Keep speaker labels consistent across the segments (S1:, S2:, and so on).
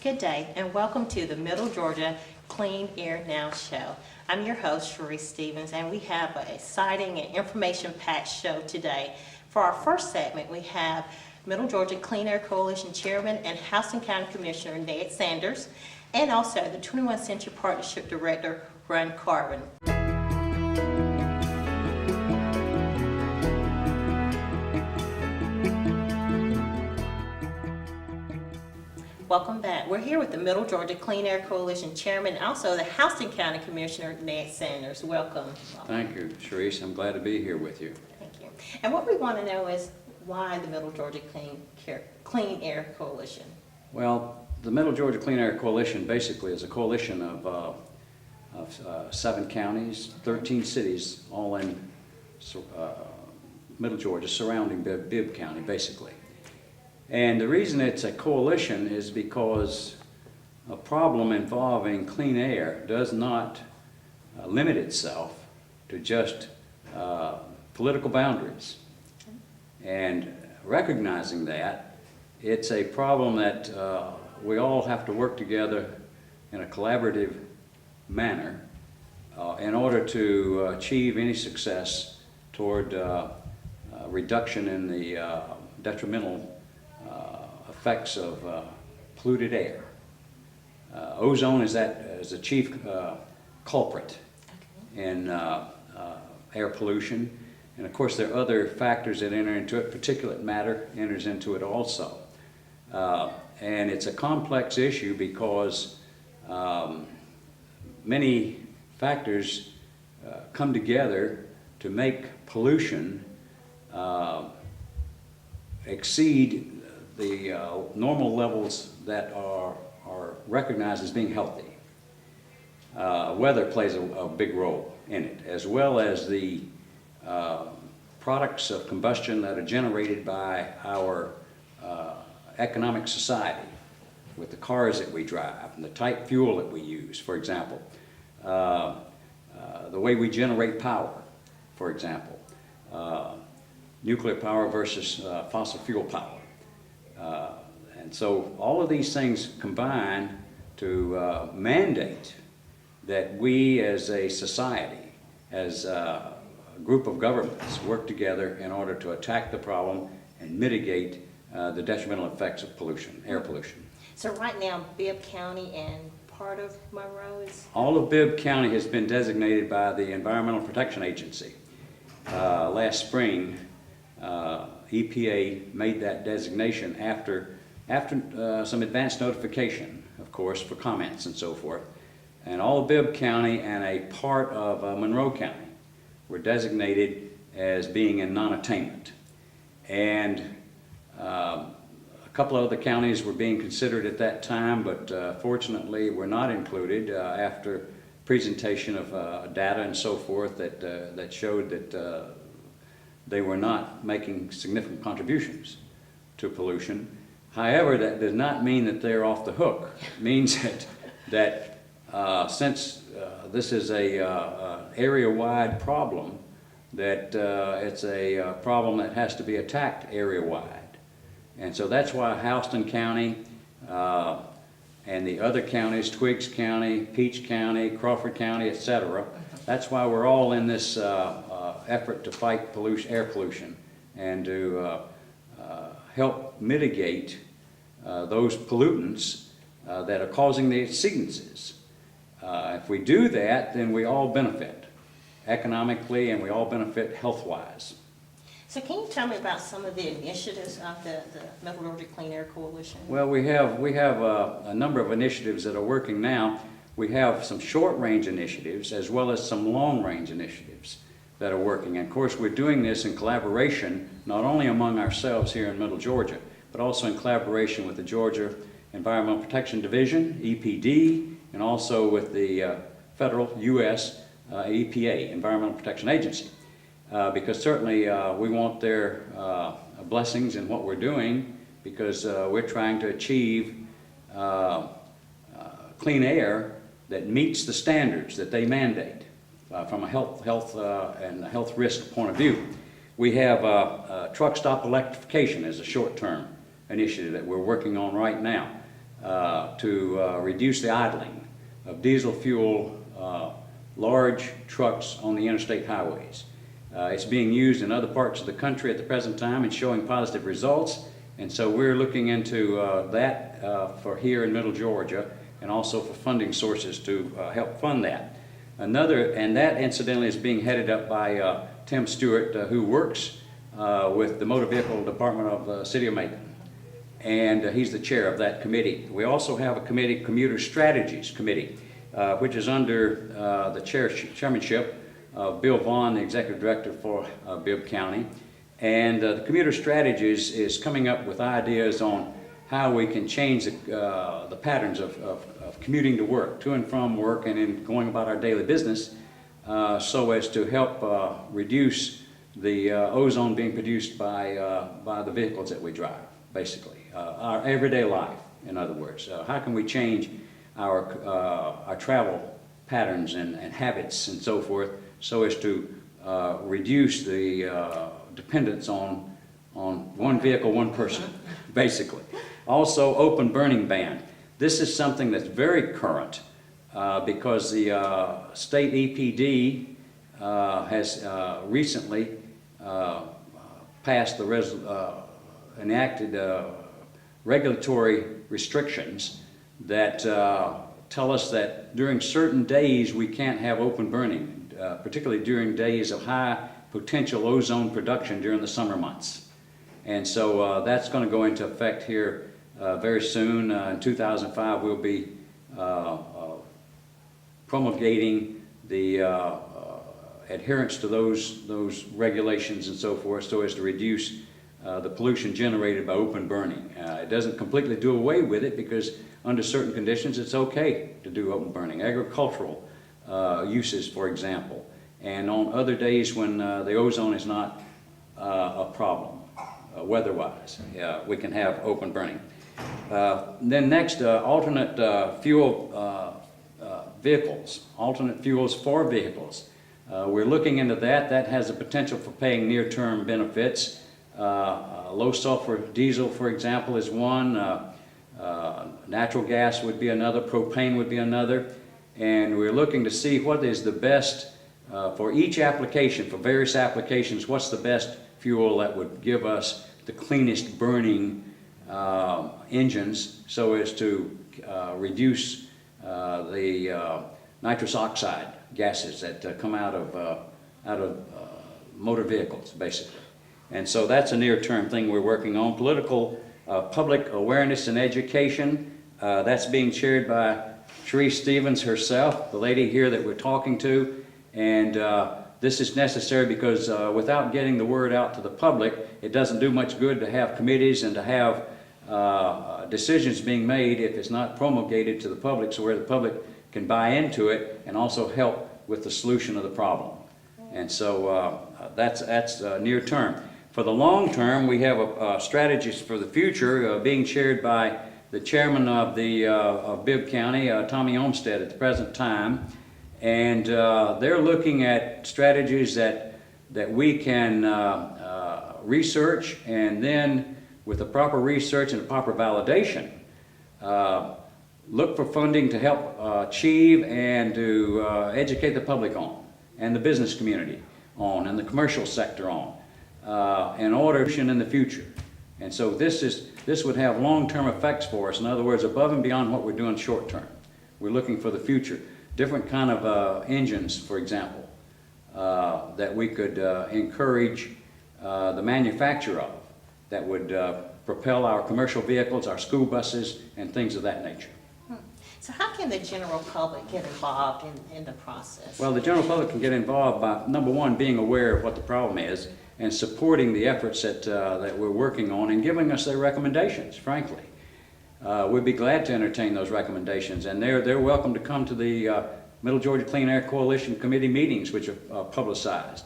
S1: Good day and welcome to the Middle Georgia Clean Air Now show. I'm your host, Sharice Stevens, and we have an exciting and information-packed show today. For our first segment, we have Middle Georgia Clean Air Coalition Chairman and Houston County Commissioner Ned Sanders, and also the 21st Century Partnership Director, Ron Carvin. Welcome back. We're here with the Middle Georgia Clean Air Coalition Chairman and also the Houston County Commissioner, Ned Sanders. Welcome.
S2: Thank you, Sharice. I'm glad to be here with you.
S1: Thank you. And what we want to know is why the Middle Georgia Clean Air Coalition?
S2: Well, the Middle Georgia Clean Air Coalition basically is a coalition of 7 counties, 13 cities, all in Middle Georgia, surrounding Bibb County, basically. And the reason it's a coalition is because a problem involving clean air does not limit itself to just political boundaries. And recognizing that, it's a problem that we all have to work together in a collaborative manner in order to achieve any success toward reduction in the detrimental effects of polluted air. Ozone is the chief culprit in air pollution, and of course there are other factors that enter into it. Particulate matter enters into it also, and it's a complex issue because many factors come together to make pollution exceed the normal levels that are recognized as being healthy. Weather plays a big role in it, as well as the products of combustion that are generated by our economic society, with the cars that we drive and the type fuel that we use, for example. The way we generate power, for example. Nuclear power versus fossil fuel power. And so all of these things combine to mandate that we as a society, as a group of governments, work together in order to attack the problem and mitigate the detrimental effects of pollution, air pollution.
S1: So right now, Bibb County and part of Monroe is?
S2: All of Bibb County has been designated by the Environmental Protection Agency. Last spring, EPA made that designation after some advance notification, of course, for comments and so forth. And all of Bibb County and a part of Monroe County were designated as being in non-attainment. And a couple of other counties were being considered at that time, but fortunately were not included after presentation of data and so forth that showed that they were not making significant contributions to pollution. However, that does not mean that they're off the hook. It means that since this is a area-wide problem, that it's a problem that has to be attacked area-wide. And so that's why Houston County and the other counties, Twiggs County, Peach County, Crawford County, etc., that's why we're all in this effort to fight pollution, air pollution, and to help mitigate those pollutants that are causing the exceedances. If we do that, then we all benefit economically and we all benefit health-wise.
S1: So can you tell me about some of the initiatives of the Middle Georgia Clean Air Coalition?
S2: Well, we have a number of initiatives that are working now. We have some short-range initiatives as well as some long-range initiatives that are working. And of course, we're doing this in collaboration, not only among ourselves here in Middle Georgia, but also in collaboration with the Georgia Environmental Protection Division, EPD, and also with the federal U.S. EPA, Environmental Protection Agency. Because certainly we want their blessings in what we're doing, because we're trying to achieve clean air that meets the standards that they mandate from a health and health risk point of view. We have truck stop electrification as a short-term initiative that we're working on right now. to reduce the idling of diesel fuel large trucks on the interstate highways. It's being used in other parts of the country at the present time and showing positive results. And so we're looking into that for here in Middle Georgia, and also for funding sources to help fund that. And that incidentally is being headed up by Tim Stewart, who works with the Motor Vehicle Department of the City of Macon. And he's the chair of that committee. We also have a committee, Commuter Strategies Committee, which is under the chairmanship of Bill Vaughn, the executive director for Bibb County. And the Commuter Strategies is coming up with ideas on how we can change the patterns of commuting to work, to and from work, and in going about our daily business, so as to help reduce the ozone being produced by the vehicles that we drive, basically. Our everyday life, in other words. How can we change our travel patterns and habits and so forth, so as to reduce the dependence on one vehicle, one person, basically. Also, open burning ban. This is something that's very current because the state EPD has recently passed enacted regulatory restrictions that tell us that during certain days we can't have open burning, particularly during days of high potential ozone production during the summer months. And so that's going to go into effect here very soon. In 2005, we'll be promulgating the adherence to those regulations and so forth, so as to reduce the pollution generated by open burning. It doesn't completely do away with it, because under certain conditions it's okay to do open burning. Agricultural uses, for example, and on other days when the ozone is not a problem, weather-wise, we can have open burning. Then next, alternate fuel vehicles, alternate fuels for vehicles. We're looking into that. That has the potential for paying near-term benefits. Low sulfur diesel, for example, is one. Natural gas would be another. Propane would be another. And we're looking to see what is the best for each application, for various applications, what's the best fuel that would give us the cleanest burning engines, so as to reduce the nitrous oxide gases that come out of motor vehicles, basically. And so that's a near-term thing we're working on. Political public awareness and education, that's being chaired by Sharice Stevens herself, the lady here that we're talking to. And this is necessary because without getting the word out to the public, it doesn't do much good to have committees and to have decisions being made if it's not promulgated to the public, so where the public can buy into it and also help with the solution of the problem. And so that's near term. For the long term, we have a strategist for the future being chaired by the chairman of Bibb County, Tommy Olmstead, at the present time. And they're looking at strategies that we can research, and then with the proper research and the proper validation, look for funding to help achieve and to educate the public on, and the business community on, and the commercial sector on, in order in the future. And so this would have long-term effects for us. In other words, above and beyond what we're doing short-term. We're looking for the future. Different kind of engines, for example, that we could encourage the manufacture of, that would propel our commercial vehicles, our school buses, and things of that nature.
S1: So how can the general public get involved in the process?
S2: Well, the general public can get involved by, number one, being aware of what the problem is and supporting the efforts that we're working on, and giving us their recommendations, frankly. We'd be glad to entertain those recommendations, and they're welcome to come to the Middle Georgia Clean Air Coalition committee meetings, which are publicized,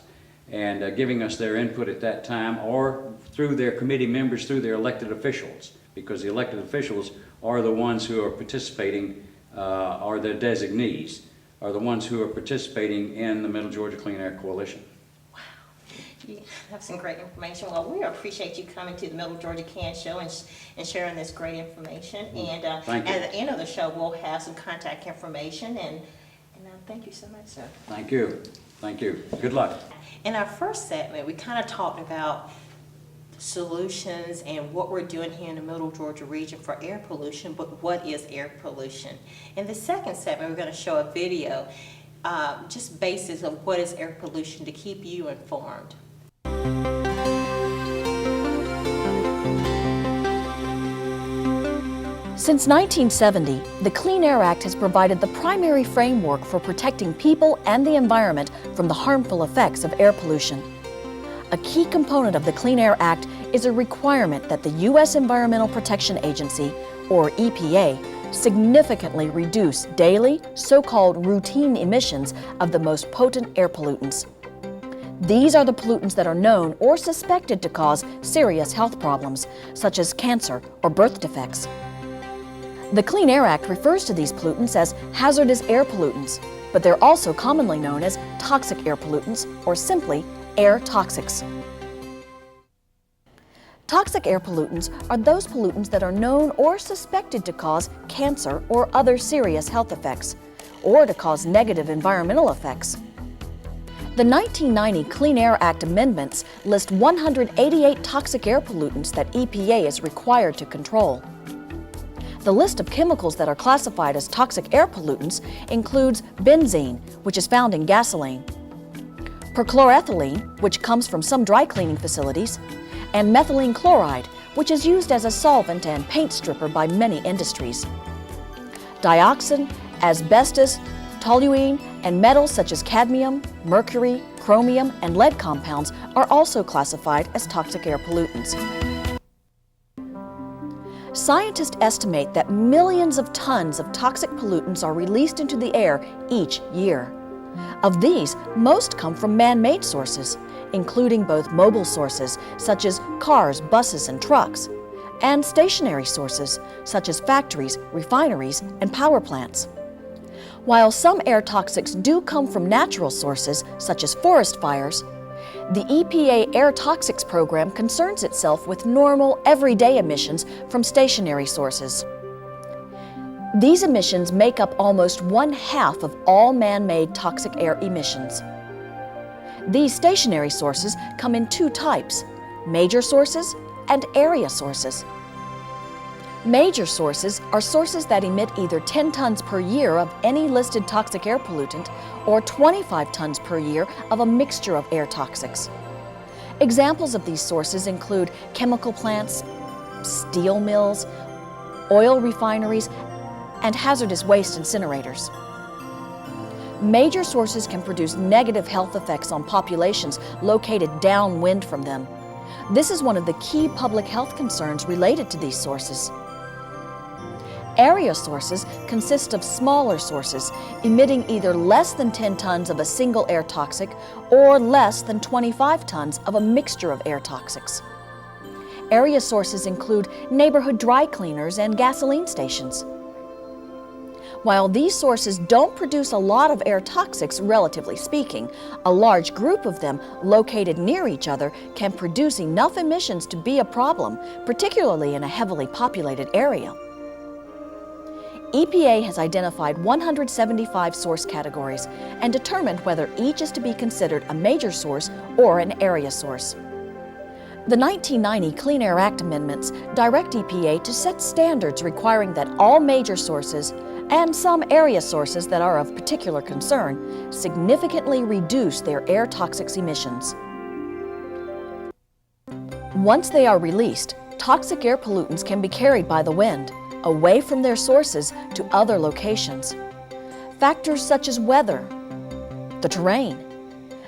S2: and giving us their input at that time, or through their committee members, through their elected officials, because the elected officials are the ones who are participating, or their designees are the ones who are participating in the Middle Georgia Clean Air Coalition.
S1: You have some great information. Well, we appreciate you coming to the Middle Georgia Can Show and sharing this great information. And
S2: Thank you.
S1: at the end of the show, we'll have some contact information. And thank you so much, sir.
S2: Thank you. Thank you. Good luck.
S1: In our first segment, we kind of talked about solutions and what we're doing here in the Middle Georgia region for air pollution, but what is air pollution? In the second segment, we're going to show a video, just basis of what is air pollution to keep you informed.
S3: Since 1970, the Clean Air Act has provided the primary framework for protecting people and the environment from the harmful effects of air pollution. A key component of the Clean Air Act is a requirement that the U.S. Environmental Protection Agency, or EPA, significantly reduce daily, so-called routine emissions of the most potent air pollutants. These are the pollutants that are known or suspected to cause serious health problems, such as cancer or birth defects. The Clean Air Act refers to these pollutants as hazardous air pollutants, but they're also commonly known as toxic air pollutants, or simply air toxics. Toxic air pollutants are those pollutants that are known or suspected to cause cancer or other serious health effects, or to cause negative environmental effects. The 1990 Clean Air Act amendments list 188 toxic air pollutants that EPA is required to control. The list of chemicals that are classified as toxic air pollutants includes benzene, which is found in gasoline, perchloroethylene, which comes from some dry cleaning facilities, and methylene chloride, which is used as a solvent and paint stripper by many industries. Dioxin, asbestos, toluene, and metals such as cadmium, mercury, chromium, and lead compounds are also classified as toxic air pollutants. Scientists estimate that millions of tons of toxic pollutants are released into the air each year. Of these, most come from man-made sources, including both mobile sources, such as cars, buses, and trucks, and stationary sources, such as factories, refineries, and power plants. While some air toxics do come from natural sources, such as forest fires, the EPA Air Toxics Program concerns itself with normal, everyday emissions from stationary sources. These emissions make up almost 1/2 of all man-made toxic air emissions. These stationary sources come in two types: major sources and area sources. Major sources are sources that emit either 10 tons per year of any listed toxic air pollutant or 25 tons per year of a mixture of air toxics. Examples of these sources include chemical plants, steel mills, oil refineries, and hazardous waste incinerators. Major sources can produce negative health effects on populations located downwind from them. This is one of the key public health concerns related to these sources. Area sources consist of smaller sources emitting either less than 10 tons of a single air toxic or less than 25 tons of a mixture of air toxics. Area sources include neighborhood dry cleaners and gasoline stations. While these sources don't produce a lot of air toxics, relatively speaking, a large group of them located near each other can produce enough emissions to be a problem, particularly in a heavily populated area. EPA has identified 175 source categories and determined whether each is to be considered a major source or an area source. The 1990 Clean Air Act amendments direct EPA to set standards requiring that all major sources and some area sources that are of particular concern significantly reduce their air toxics emissions. Once they are released, toxic air pollutants can be carried by the wind, away from their sources to other locations. Factors such as weather, the terrain,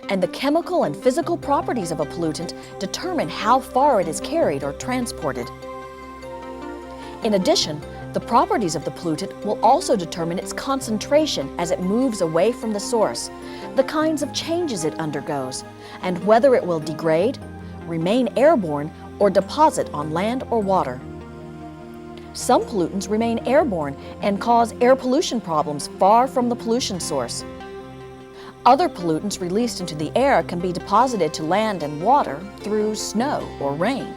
S3: and the chemical and physical properties of a pollutant determine how far it is carried or transported. In addition, the properties of the pollutant will also determine its concentration as it moves away from the source, the kinds of changes it undergoes, and whether it will degrade, remain airborne, or deposit on land or water. Some pollutants remain airborne and cause air pollution problems far from the pollution source. Other pollutants released into the air can be deposited to land and water through snow or rain.